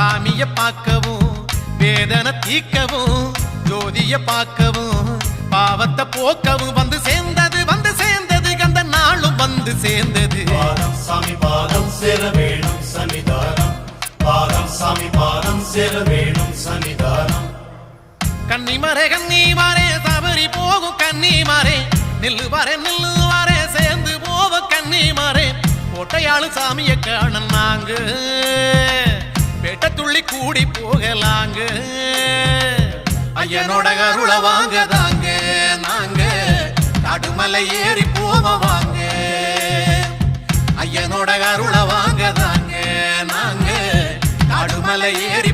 சாமிய பார்க்கவும் வேதனை தீக்கவும் ஜோதிய பார்க்கவும் பாவத்தை போக்கவும் வந்து சேர்ந்தது கந்த நாளும் வந்து சேர்ந்தது. பாதம் சாமி பாதம் சேர வேணும் சன்னிதானம், பாதம் சாமி பாதம் சேர வேணும் சன்னிதானம். கன்னிமரே சபரி போகும் கன்னிமாரே நில்லுவாரே சேர்ந்து போவோம் கன்னிமாரே. கோட்டையாளு சாமிய காண நாங்க பேட்ட துள்ளி கூடி போகலாங்க. ஐயனோட அருள வாங்கதாங்க நாங்க காடுமலை ஏறி போவாங்க. ஐயனோட அருள வாங்கதாங்க நாங்க காடுமலை ஏறி